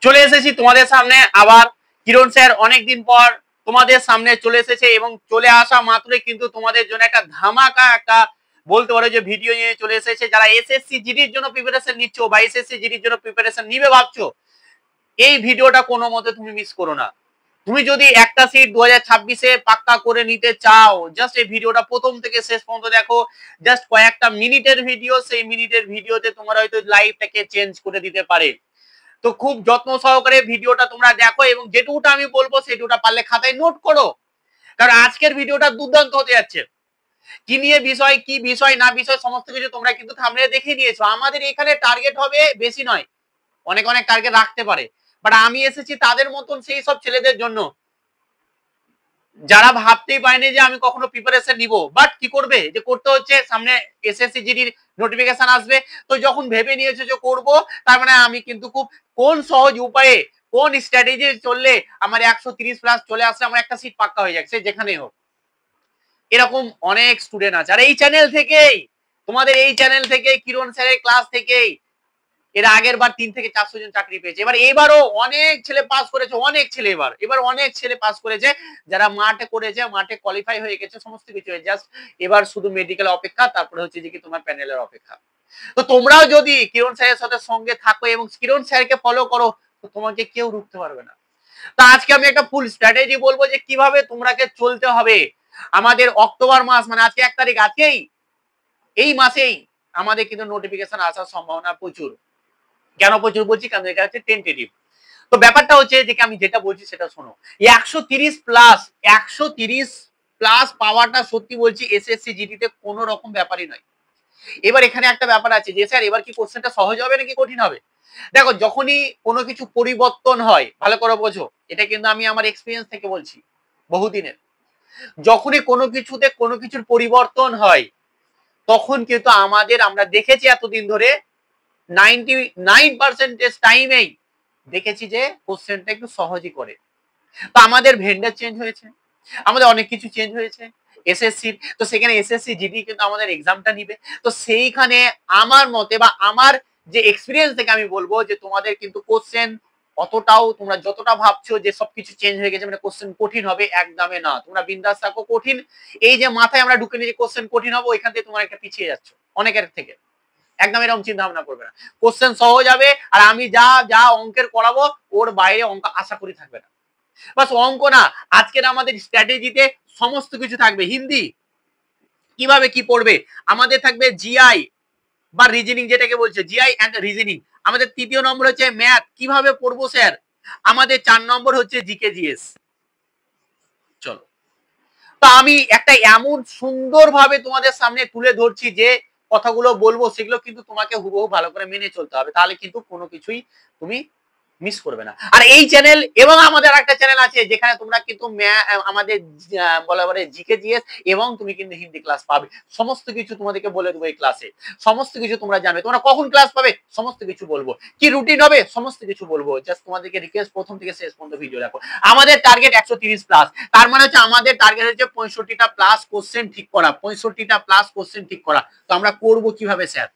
চলে এসেছি তোমাদের সামনে আবার। কিরণ স্যার অনেকদিন পর তোমাদের সামনে চলে এসেছে এবং চলে আসা মাত্রই কিন্তু তোমাদের জন্য একটা ধামাকা একটা বলতে পারো যে ভিডিও নিয়ে চলে এসেছে। যারা এসএসসি জিডির জন্য প্রিপারেশন নিচ্ছ বা এসএসসি জিডির জন্য প্রিপারেশন নিবে ভাবছো, এই ভিডিওটা কোনো মতে তুমি মিস করো না। তুমি যদি একটা সিট 2026-এ পাক্কা করে নিতে চাও, জাস্ট এই ভিডিওটা প্রথম থেকে শেষ পর্যন্ত দেখো। জাস্ট কয়েকটা মিনিটের ভিডিও, সেই মিনিটের ভিডিওতে তোমার হয়তো লাইফটাকে চেঞ্জ করে দিতে পারে। তো খুব যত্ন সহকারে ভিডিওটা তোমরা দেখো এবং যেটুকুটা আমি বলবো সেটুকুটা পারলে খাতায় নোট করো, কারণ আজকের ভিডিওটা দুর্দান্ত হতে যাচ্ছে। কি নিয়ে বিষয়, কি বিষয় না বিষয় সমস্ত কিছু তোমরা কিন্তু থাম্বনেলে দেখে নিয়েছো। আমাদের এখানে টার্গেট হবে বেশি নয়, অনেক অনেক টার্গেট রাখতে পারে, বাট আমি এসেছি তাদের মতন সেই সব ছেলেদের জন্য যারা ভাবতেই পারেনি যে আমি কখনো প্রিপারেশন নিব, বাট কি করবে যে করতে হচ্ছে, সামনে এসএসসি জিডির নোটিফিকেশন আসবে। তো যখন ভেবে নিয়েছে যে করব, তার মানে আমি কিন্তু খুব কোন সহজ উপায়ে কোন স্ট্র্যাটেজি চললে আমার 130 প্লাস চলে আসলে আমার একটা সিট পাক্কা হয়ে যাচ্ছে যেখানেই হোক। এরকম অনেক স্টুডেন্ট আছে, আর এই চ্যানেল থেকেই, তোমাদের এই চ্যানেল থেকে, কিরণ স্যারের ক্লাস থেকেই এর আগের বার 3 থেকে 400 জন চাকরি পেয়েছে। এবারও অনেক ছেলে পাস করেছে, অনেক ছেলে এবার অনেক ছেলে পাস করেছে, যারা মাঠে করেছে, মাঠে কোয়ালিফাই হয়ে গেছে, সমস্ত কিছু হয়ে জাস্ট এবার শুধু মেডিকেল অপেক্ষা, তারপরে হচ্ছে যে কি তোমার প্যানেলের অপেক্ষা। তো তোমরাও যদি কিরণ স্যারের সাথে সঙ্গে থাকো এবং কিরণ স্যারকে ফলো করো, তো তোমাকে কেউ রুখতে পারবে না। তো আজকে আমি একটা ফুল স্ট্র্যাটেজি বলবো যে কিভাবে তোমরাকে চলতে হবে। আমাদের অক্টোবর মাস, মানে আজকে 1 তারিখ, আজকেই এই মাসেই আমাদের কিন্তু নোটিফিকেশন আসার সম্ভাবনা প্রচুর। কেন প্রচুর বলছি, কারণ এটা হচ্ছে টেন্টেটিভ। তো ব্যাপারটা হচ্ছে যে আমি যেটা বলছি সেটা শোনো। 130 প্লাস, 130 প্লাস পাওয়াটা সত্যি বলছি এসএসসি জিডিতে কোনো রকম ব্যাপারই নয়। এবার এখানে একটা ব্যাপার আছে যে স্যার এবার কি কোশ্চেনটা সহজ হবে নাকি কঠিন হবে। দেখো, যখনই কোনো কিছু পরিবর্তন হয়, ভালো করে বোঝো, এটা কিন্তু আমি আমার এক্সপিরিয়েন্স থেকে বলছি বহুদিনের। যখনই কোনো কিছুতে কোনো কিছুর পরিবর্তন হয়, তখন কিন্তু আমরা দেখেছি এতদিন ধরে 99% টাইমেই দেখেছি যে কোশ্চেনটা একটু সহজই করে। তো আমাদের ভেন্ডার চেঞ্জ হয়েছে, আমাদের অনেক কিছু চেঞ্জ হয়েছে এসএসসি। তো সেখানে এসএসসি জিডি কিন্তু আমাদের এক্সামটা নিবে। তো সেইখানে আমার মতে বা আমার যে এক্সপিরিয়েন্স থেকে আমি বলবো যে তোমাদের কিন্তু কোশ্চেন অতটাও, তোমরা যতটা ভাবছো যে সবকিছু চেঞ্জ হয়ে গেছে মানে কোশ্চেন কঠিন হবে, একদমই না। তোমরা বিন্দাস থাকো। কঠিন এই যে মাথায় আমরা ঢুকে নিয়ে কোশ্চেন কঠিন হবে, ওইখান থেকে তোমরা একটা পিছিয়ে যাচ্ছ অনেকের থেকে। একদম এরকম চিন্তা ভাবনা করবে না, কোশ্চেন সহজ হবে। আর আমি যা যা অঙ্কের করাবো ওর বাইরে অঙ্ক আশা করি থাকবে না। বাস অঙ্ক না, আজকের আমাদের স্ট্র্যাটেজিতে সমস্ত কিছু থাকবে। হিন্দি কিভাবে কি পড়বে, আমাদের থাকবে জিআই বা রিজনিং, যেটাকে বলছে জিআই এন্ড রিজনিং। আমাদের তৃতীয় নম্বর হচ্ছে ম্যাথ, কিভাবে পড়বো স্যার। আমাদের 4 নম্বর হচ্ছে জিকে জিএস। চলো, তো আমি একটা এমন সুন্দরভাবে তোমাদের সামনে তুলে ধরছি যে কথাগুলো বলবো সেগুলো কিন্তু তোমাকে হুবহু ভালো করে মেনে চলতে হবে, তাহলে কিন্তু কোনো কিছুই তুমি মিস করবে না। আর এই চ্যানেল এবং আমাদের একটা চ্যানেল আছে যেখানে তোমরা কিন্তু আমাদের বলা বলে জিকে জিএস এবং তুমি কিন্তু হিন্দি ক্লাস পাবে। সমস্ত কিছু তোমাদেরকে বলে দেবো এই ক্লাসে, সমস্ত কিছু তোমরা জানবে। তোমরা কখন ক্লাস পাবে সমস্ত কিছু বলবো, কি রুটিন হবে সমস্ত কিছু বলবো। জাস্ট তোমাদেরকে রিকোয়েস্ট প্রথম থেকে শেষ পর্যন্ত ভিডিও দেখো। আমাদের টার্গেট 130 প্লাস, তার মানে হচ্ছে আমাদের টার্গেট হচ্ছে 65টা প্লাস কোশ্চেন ঠিক করা, 65টা প্লাস কোশ্চেন ঠিক করা। তো আমরা করবো কিভাবে স্যার,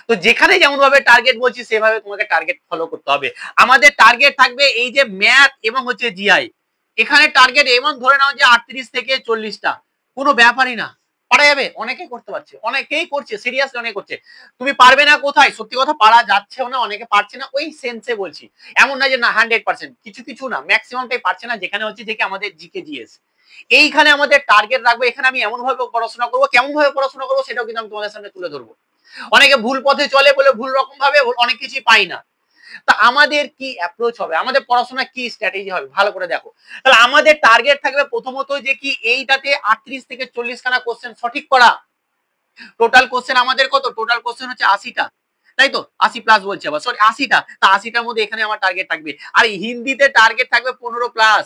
তো যেখানে যেমন ভাবে টার্গেট বলছি সেভাবে তোমাকে টার্গেট ফলো করতে হবে। আমাদের টার্গেট থাকবে এই যে ম্যাথ এবং হচ্ছে জিআই, এখানে টার্গেট এমন ধরে নাও যে 38 থেকে 40টা, কোনো ব্যাপারই না, পারা যাবে। অনেকে করতে পারছে, অনেকেই করছে, সিরিয়াসলি অনেকে করছে। তুমি পারবে না কোথায়, সত্যি কথা পারা যাচ্ছেও না, অনেকে পারছে না, ওই সেন্সে বলছি। এমন না যে না 100%, কিছু কিছু না, ম্যাক্সিমামটাই পারছে না। যেখানে হচ্ছে যে আমাদের জিকে জিএস, এইখানে আমাদের টার্গেট রাখবো। এখানে আমি এমন ভাবে পড়াশোনা করবো, কেমন ভাবে পড়াশোনা করবো সেটাও কিন্তু আমি তোমাদের সামনে তুলে ধরবো। অনেকে ভুল পথে চলে বলে ভুল রকম ভাবে অনেক কিছুই পাই না। তা আমাদের কি অ্যাপ্রোচ হবে, আমাদের পড়াশোনা কি স্ট্র্যাটেজি হবে, ভালো করে দেখো। তাহলে আমাদের টার্গেট থাকবে প্রথমত যে কি এইটাতে 38 থেকে 40 খানা কোশ্চেন সঠিক করা। টোটাল কোশ্চেন আমাদের কত, টোটাল কোশ্চেন হচ্ছে 80টা, তাই তো? 80 প্লাস বলছে আবার, সরি 80টা। তা 80টার মধ্যে এখানে আমার টার্গেট থাকবে। আর হিন্দিতে টার্গেট থাকবে 15 প্লাস,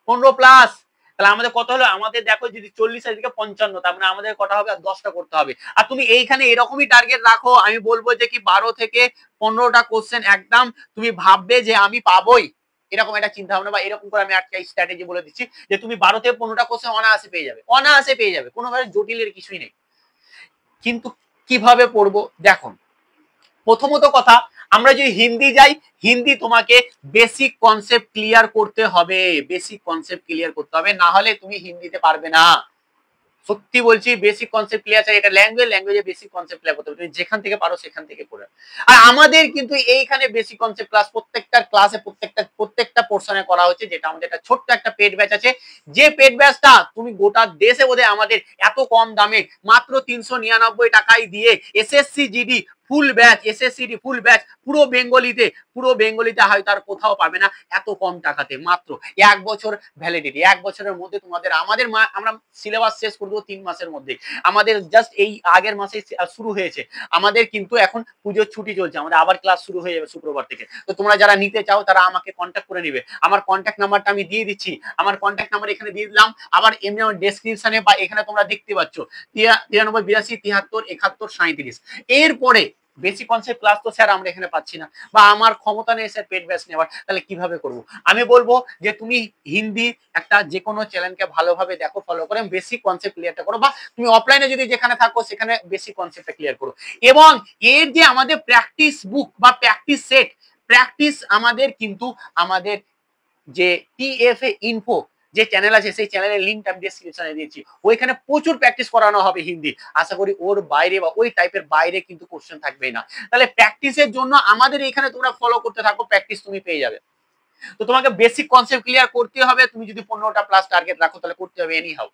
15 প্লাস। তাহলে আমাদের কত হলো, আমাদের দেখো যদি 40 আর এদিকে 55, তার মানে আমাদের কটা হবে, আর 10টা করতে হবে। আর তুমি এইখানে এরকমই টার্গেট রাখো, আমি বলবো যে কি 12 থেকে 15টা কোশ্চেন একদম তুমি ভাববে যে আমি পাবোই, এরকম একটা চিন্তা ভাবনা, বা এরকম করে আমি একটা স্ট্র্যাটেজি বলে দিচ্ছি যে তুমি 12 থেকে 15টা কোশ্চেন অনায়াসে পেয়ে যাবে, অনায়াসে পেয়ে যাবে, কোনোভাবে জটিলের কিছুই নেই। কিন্তু কিভাবে পড়বো দেখো, প্রথমত কথা, আমরা যদি হিন্দি যাই, হিন্দি তোমাকে বেসিক কনসেপ্ট ক্লিয়ার করতে হবে, বেসিক কনসেপ্ট ক্লিয়ার করতে হবে, না হলে তুমি হিন্দিতে পারবে না। সত্যি বলছি, বেসিক কনসেপ্ট ক্লিয়ার চাই। এটা ল্যাঙ্গুয়েজে বেসিক কনসেপ্ট ক্লিয়ার করতে হবে, তুমি যেখান থেকে পারো সেখান থেকে পড়ে। আর আমাদের কিন্তু এইখানে বেসিক কনসেপ্ট ক্লাস প্রত্যেকটা ক্লাসে প্রত্যেকটা পোরশনে করা হচ্ছে, যেটা আমাদের একটা ছোট্ট একটা পেড ব্যাচ আছে, যে পেড ব্যাচটা তুমি গোটা দেশে বোধহয় আমাদের এত কম দামে মাত্র 399 টাকায় দিয়ে এসএসসি জিডি ফুল ব্যাচ, এসএসসি ফুল ব্যাচ পুরো বেঙ্গলিতে হয়তো আর কোথাও পাবে না এত কম টাকাতে। মাত্র 1 বছর ভ্যালিডিটি, 1 বছরের মধ্যে তোমাদের আমরা সিলেবাস শেষ করে দেবো 3 মাসের মধ্যে। আমাদের জাস্ট এই আগের মাসে শুরু হয়েছে, আমাদের কিন্তু এখন পুজোর ছুটি চলছে, আমাদের আবার ক্লাস শুরু হয়ে যাবে শুক্রবার থেকে। তো তোমরা যারা নিতে চাও তারা আমাকে কন্ট্যাক্ট করে নিবে। আমার কন্ট্যাক্ট নাম্বারটা আমি দিয়ে দিচ্ছি, আমার কন্ট্যাক্ট নাম্বার এখানে দিয়ে দিলাম, আবার এমনি আমার ডেসক্রিপশনে বা এখানে তোমরা দেখতে পাচ্ছ 93 82 73 71 37। এরপরে বেসিক কনসেপ্ট ক্লাস তো স্যার আমরা এখানে পাচ্ছি না, বা আমার ক্ষমতা নেই স্যার পেড ব্যাচ নেওয়ার, তাহলে কিভাবে করব? আমি বলবো যে তুমি হিন্দি একটা যে কোনো চ্যানেলকে ভালোভাবে দেখো, ফলো করে বেসিক কনসেপ্ট ক্লিয়ারটা করো, বা তুমি অফলাইনে যদি যেখানে থাকো সেখানে বেসিক কনসেপ্টটা ক্লিয়ার করো। এবং এর যে আমাদের প্র্যাকটিস বুক বা প্র্যাকটিস সেট, প্র্যাকটিস আমাদের কিন্তু আমাদের যে টিএফএ ইনফো যে চ্যানেল আছে, সেই চ্যানেলের লিংক আমি ডেসক্রিপশনে দিয়েছি, ওইখানে প্রচুর প্র্যাকটিস করানো হবে হিন্দি। আশা করি ওর বাইরে বা ওই টাইপের বাইরে কিন্তু কোশ্চেন থাকবে না। তাহলে প্র্যাকটিসের জন্য আমাদের এখানে তোমরা ফলো করতে থাকো, প্র্যাকটিস তুমি পেয়ে যাবে। তো তোমাকে বেসিক কনসেপ্ট ক্লিয়ার করতে হবে, তুমি যদি 15টা প্লাস টার্গেট রাখো তাহলে করতে হবে এনি হাউ।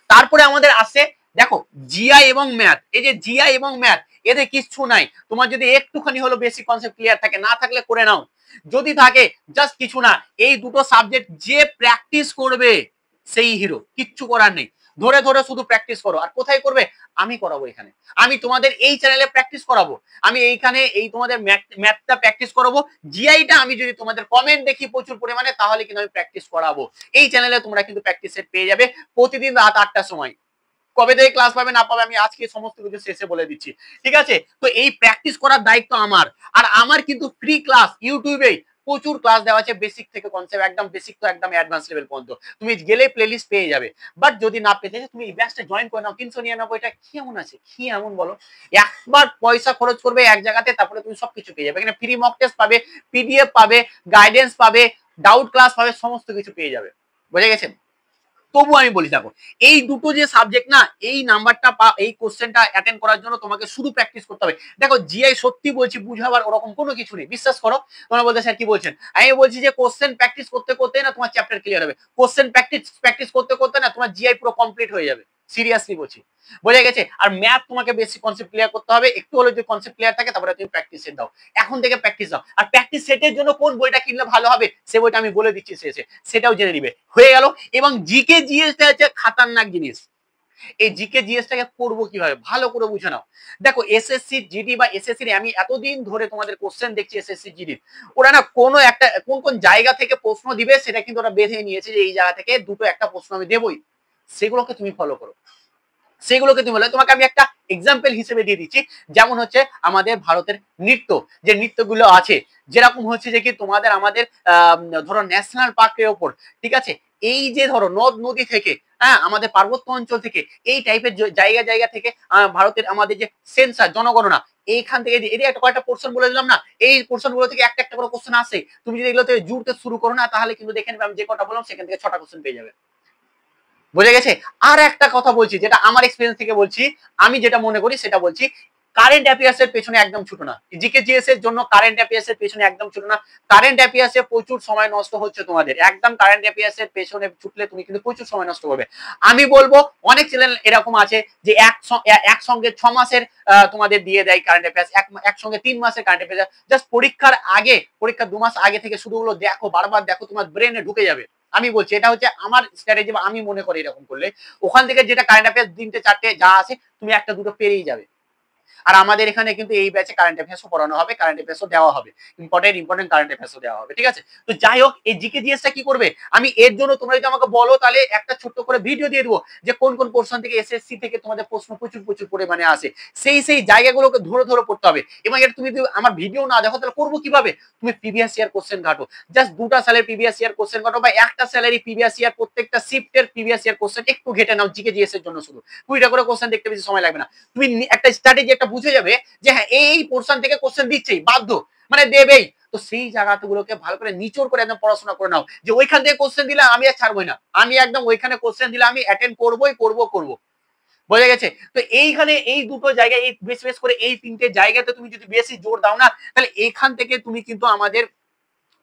তারপরে আমাদের আসে দেখো জিআই এবং ম্যাথ। এই যে জিআই এবং ম্যাথ, এতে কিচ্ছু নাই, তোমার যদি একটুখানি হলো বেসিক কনসেপ্ট ক্লিয়ার থাকে, না থাকলে করে নাও, যদি থাকে জাস্ট কিছু না, এই দুটো সাবজেক্ট যে প্র্যাকটিস করবে সেই হিরো, কিচ্ছু করার নেই। ধরে ধরে শুধু প্র্যাকটিস করো। আর কোথায় করবে? আমি করাবো এখানে, আমি তোমাদের এই চ্যানেলে প্র্যাকটিস করাবো, আমি এইখানে এই তোমাদের ম্যাথটা প্র্যাকটিস করাবো। জিআইটা আমি যদি তোমাদের কমেন্ট দেখি প্রচুর পরিমাণে, তাহলে কিন্তু আমি প্র্যাকটিস করাবো। এই চ্যানেলে তোমরা কিন্তু প্র্যাকটিস সেট পেয়ে যাবে প্রতিদিন রাত 8টার সময়। কবে থেকে ক্লাস পাবে না পাবে আমি আজকে সমস্ত কিছু শেষে বলে দিচ্ছি, ঠিক আছে? তো এই প্র্যাকটিস করার দায়িত্ব আমার। আর আমার কিন্তু ফ্রি ক্লাস ইউটিউবে প্রচুর ক্লাস দেওয়া আছে, বেসিক থেকে কনসেপ্ট একদম বেসিক তো একদম অ্যাডভান্স লেভেল পর্যন্ত, তুমি গেলে প্লেলিস্ট পেয়ে যাবে। বাট যদি না পেতে তুমি এই ব্যাচটা জয়েন করে নাও, 399টা কি এমন আছে, কি এমন বলো? একবার পয়সা খরচ করবে এক জায়গাতে, তারপরে তুমি সবকিছু পেয়ে যাবে। এখানে ফ্রি মক টেস্ট পাবে, পিডিএফ পাবে, গাইডেন্স পাবে, ডাউট ক্লাস পাবে, সমস্ত কিছু পেয়ে যাবে। বুঝে গেছেন? তবু আমি বলি দেখো, এই দুটো যে সাবজেক্ট না, এই নাম্বারটা এই কোশ্চেনটা অ্যাটেন্ড করার জন্য তোমাকে শুধু প্র্যাকটিস করতে হবে। দেখো জিআই সত্যি বলছি বুঝাবার ওরকম কোনো কিছু নেই, বিশ্বাস করো। তোমরা বলতে স্যার কি বলছেন, আমি বলছি যে কোশ্চেন প্র্যাকটিস করতে করতে না তোমার চ্যাপ্টার ক্লিয়ার হবে, কোশ্চেন প্র্যাকটিস করতে করতে না তোমার জিআই পুরো কমপ্লিট হয়ে যাবে, সিরিয়াসলি বলছি। বোঝা গেছে? আর ম্যাথ তোমাকে বেসিক কনসেপ্ট ক্লিয়ার করতে হবে, একটু হলে যদি কনসেপ্ট ক্লিয়ার থাকে তারপরে তুমি প্র্যাকটিস সেট দাও, এখন থেকে প্র্যাকটিস দাও। আর প্র্যাকটিস সেটের জন্য কোন বইটা কিনলে ভালো হবে সে বইটা আমি বলে দিচ্ছি শেষে, সেটাও জেনে নিবে। হয়ে গেল। এবং জিকে জিএসটা হচ্ছে খাতারনাক জিনিস। এই জিকে জিএসটাকে করবো কিভাবে ভালো করে বুঝে নাও। দেখো এসএসসি জিডি বা এসএসসি আমি এতদিন ধরে তোমাদের কোশ্চেন দেখছি এসএসসি জিডি, ওরা না কোনো একটা কোন কোন জায়গা থেকে প্রশ্ন দিবে সেটা কিন্তু ওরা বেঁধে নিয়েছে, যে এই জায়গা থেকে দুটো একটা প্রশ্ন আমি দেবই, সেগুলোকে তুমি ফলো করো, সেগুলোকে তুমি বলে। তোমাকে আমি একটা এক্সাম্পল হিসেবে দিয়ে দিচ্ছি, যেমন হচ্ছে আমাদের ভারতের নৃত্য, যে নৃত্যগুলো আছে, যেরকম হচ্ছে যে কি তোমাদের আমাদের ধরো ন্যাশনাল পার্কের ওপর, ঠিক আছে, এই যে ধরো নদ নদী থেকে, হ্যাঁ, আমাদের পার্বত্য অঞ্চল থেকে, এই টাইপের জায়গা জায়গা থেকে ভারতের আমাদের যে সেন্সার জনগণনা, এইখান থেকে এই একটা কয়েকটা পোর্শন বলে দিলাম না, এই পোর্শন গুলো থেকে একটা একটা করে কোশ্চেন আসে, তুমি যদি এগুলো থেকে জুড়তে শুরু করো না, তাহলে কিন্তু দেখে নেবে আমি যে কটা বললাম সেখান থেকে 6টা কোশ্চেন পেয়ে যাবে। বুঝে গেছে? আর একটা কথা বলছি, যেটা আমার এক্সপিরিয়েন্স থেকে বলছি, আমি যেটা মনে করি সেটা বলছি, কারেন্ট অ্যাফেয়ার্স এর পেছনে একদম ছুটো না, জিকে জিএস এর জন্য কারেন্ট অ্যাফেয়ার্স এর পেছনে একদম ছুটো না। কারেন্ট অ্যাফেয়ার্স এ প্রচুর সময় নষ্ট হচ্ছে তোমাদের, একদম কারেন্ট অ্যাফেয়ার্স এর পেছনে ছুটলে তুমি কিন্তু প্রচুর সময় নষ্ট করবে। আমি বলবো অনেক চ্যানেল এরকম আছে যে একসঙ্গে 6 মাসের তোমাদের দিয়ে দেয় কারেন্ট অ্যাফেয়ার্স, একসঙ্গে 3 মাসের কারেন্ট অ্যাফেয়ার্স, জাস্ট পরীক্ষার আগে, পরীক্ষার 2 মাস আগে থেকে শুধু ওগুলো দেখো, বারবার দেখো, তোমার ব্রেনে ঢুকে যাবে। আমি বলছি এটা হচ্ছে আমার স্ট্র্যাটেজি, বা আমি মনে করি এরকম করলে ওখান থেকে যেটা কারেন্ট অ্যাফেয়ার্স 3টে 4টে যা আছে তুমি একটা দুটো পেরিয়ে যাবে। আর আমাদের এখানে কিন্তু এই ব্যাচে কারেন্ট অ্যাফেয়ার্সও পড়ানো হবে, কারেন্ট অ্যাফেয়ার্সও দেওয়া হবে, ইম্পর্টেন্ট কারেন্ট অ্যাফেয়ার্সও দেওয়া হবে, ঠিক আছে? তো যাই হোক, এই জিকে জিএসটা কি করবে, আমি এর জন্য তোমরা যদি আমাকে বলো তাহলে একটা ছোট্ট করে ভিডিও দিয়ে দেবো, যে কোন কোন পোর্শন থেকে এসএসসি থেকে তোমাদের প্রশ্ন প্রচুর প্রচুর পরিমাণে আসে, সেই জায়গাগুলোকে ধরে ধরে পড়তে হবে। এবং এটা তুমি যদি আমার ভিডিও না দেখো তাহলে করবো কিভাবে? তুমি প্রিভিয়াস ইয়ার কোশ্চেন ঘাটো, জাস্ট 2টা সালের প্রিভিয়াস ইয়ার কোশ্চেন ঘাটো, বা একটা স্যালারি প্রিভিয়াস ইয়ার প্রত্যেকটা শিফটের প্রিভিয়াস ইয়ার কোশ্চেন একটু ঘেটে নাও, জিকে জিএস এর জন্য শুধু 20টা করে কোশ্চেন দেখতে বেশি সময় লাগবে না। তুমি একটা স্ট্র্যাটেজি একটা বুঝে যাবে যে হ্যাঁ এই পোর্শন থেকে কোশ্চেন দিচ্ছেই, বাধ্য মানে দেবেই, তো সেই জায়গাগুলোকে ভালো করে নিচড় করে একদম পড়াশোনা করে নাও, যে ওইখান থেকে কোশ্চেন দিলে আমি আর ছাড়বোই না, আমি একদম ওইখানে কোশ্চেন দিলে আমি অ্যাটেন্ড করবোই, করবো। বোঝা গেছে? তো এইখানে এই দুটো জায়গায়, এই বেশ করে এই তিনটে জায়গাতে তুমি যদি বেশি জোর দাও না, তাহলে এইখান থেকে তুমি কিন্তু আমাদের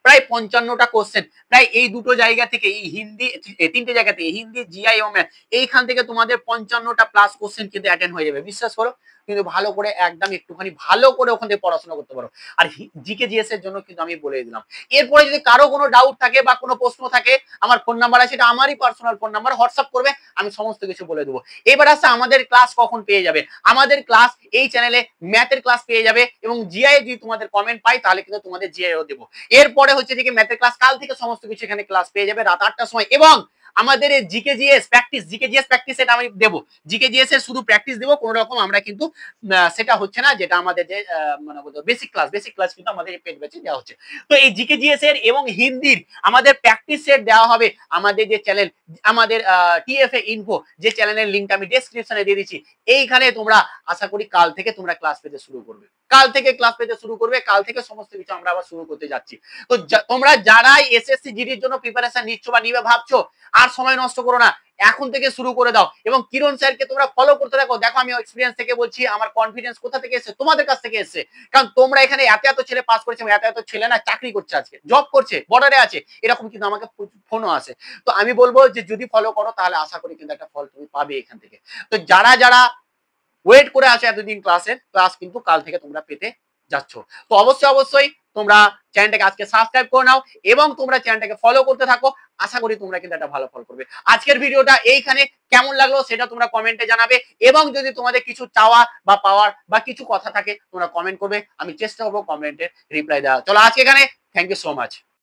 প্রায় 55টা কোশ্চেন, প্রায় এই দুটো জায়গা থেকে, এই হিন্দি তিনটে জায়গা থেকে, হিন্দি, জিআই এবং ম্যাথ, এইখান থেকে তোমাদের 55টা প্লাস কোশ্চেন কিন্তু অ্যাটেন্ড হয়ে যাবে, বিশ্বাস করো। কিন্তু ভালো করে একদম একটুখানি ভালো করে ওখান থেকে পড়াশোনা করতে পারো। আর জিকে জিএস এর জন্য কিন্তু আমি বলে দিলাম। এরপরে যদি কারো কোনো ডাউট থাকে বা কোনো প্রশ্ন থাকে, আমার ফোন নাম্বার আছে, এটা আমারই পার্সোনাল ফোন নাম্বার, হোয়াটসঅ্যাপ করবে, আমি সমস্ত কিছু বলে দেবো। এবার আসছে আমাদের ক্লাস কখন পেয়ে যাবে। আমাদের ক্লাস এই চ্যানেলে ম্যাথের ক্লাস পেয়ে যাবে, এবং জিআই যদি তোমাদের কমেন্ট পাই তাহলে কিন্তু তোমাদের জিআইও দেবো। এরপরে হচ্ছে যে ম্যাথের ক্লাস, কাল থেকে সমস্ত কিছু এখানে ক্লাস পেয়ে যাবে রাত 8টার সময়। এবং আমাদের এই জিকে জিএস প্র্যাকটিস এটা আমি দেবো, জিকে জিএস এর শুধু প্র্যাকটিস দেবো, কোনো রকম আমরা কিন্তু সেটা হচ্ছে না, যেটা আমাদের যে মানে বেসিক ক্লাস কিন্তু আমাদের পেড ব্যাচে দেওয়া হচ্ছে। তো এই জিকে জিএস এর এবং হিন্দির আমাদের প্র্যাকটিস সেট দেওয়া হবে আমাদের যে চ্যানেল, আমাদের টিএফএ ইনফো, যে চ্যানেলের লিঙ্কটা আমি ডেসক্রিপশনে দিয়ে দিচ্ছি, এইখানে তোমরা আশা করি কাল থেকে তোমরা ক্লাস পেতে শুরু করবে, কাল থেকে সমস্ত কিছু আমরা আবার শুরু করতে যাচ্ছি। তো তোমরা যারাই এসএসসি জিডির জন্য প্রিপারেশন নিচ্ছ বা নিবে ভাবছো, আর সময় নষ্ট করো না, এখন থেকে শুরু করে দাও। এবং কিরণ স্যারকে তোমরা ফলো করতে থাকো। দেখো আমি এক্সপিরিয়েন্স থেকে বলছি, আমার কনফিডেন্স কোথা থেকে এসেছে, তোমাদের কাছ থেকে এসেছে। কারণ তোমরা এখানে এত ছেলে পাস করেছে, এত ছেলে না চাকরি করছে, আজকে জব করছে, বর্ডারে আছে, এরকম কিন্তু আমাকে ফোনও আসে। তো আমি বলবো যে যদি ফলো করো তাহলে আশা করি কিন্তু একটা ফল তুমি পাবে এখান থেকে। তো যারা ওয়েট করে আছে এতদিন ক্লাস কিন্তু কাল থেকে তোমরা পেতে যাচ্ছ। তো অবশ্যই তোমরা চ্যানেলটাকে আজকে সাবস্ক্রাইব করে নাও এবং তোমরা চ্যানেলটাকে ফলো করতে থাকো। আশা করি তোমরা কিন্তু একটা ভালো ফল করবে। আজকের ভিডিওটা এইখানে কেমন লাগলো সেটা তোমরা কমেন্টে জানাবে, এবং যদি তোমাদের কিছু চাওয়া বা পাওয়ার বা কিছু কথা থাকে তোমরা কমেন্ট করবে, আমি চেষ্টা করবো কমেন্টে রিপ্লাই দেওয়া। চলো আজকে এখানে, থ্যাংক ইউ সো মাচ।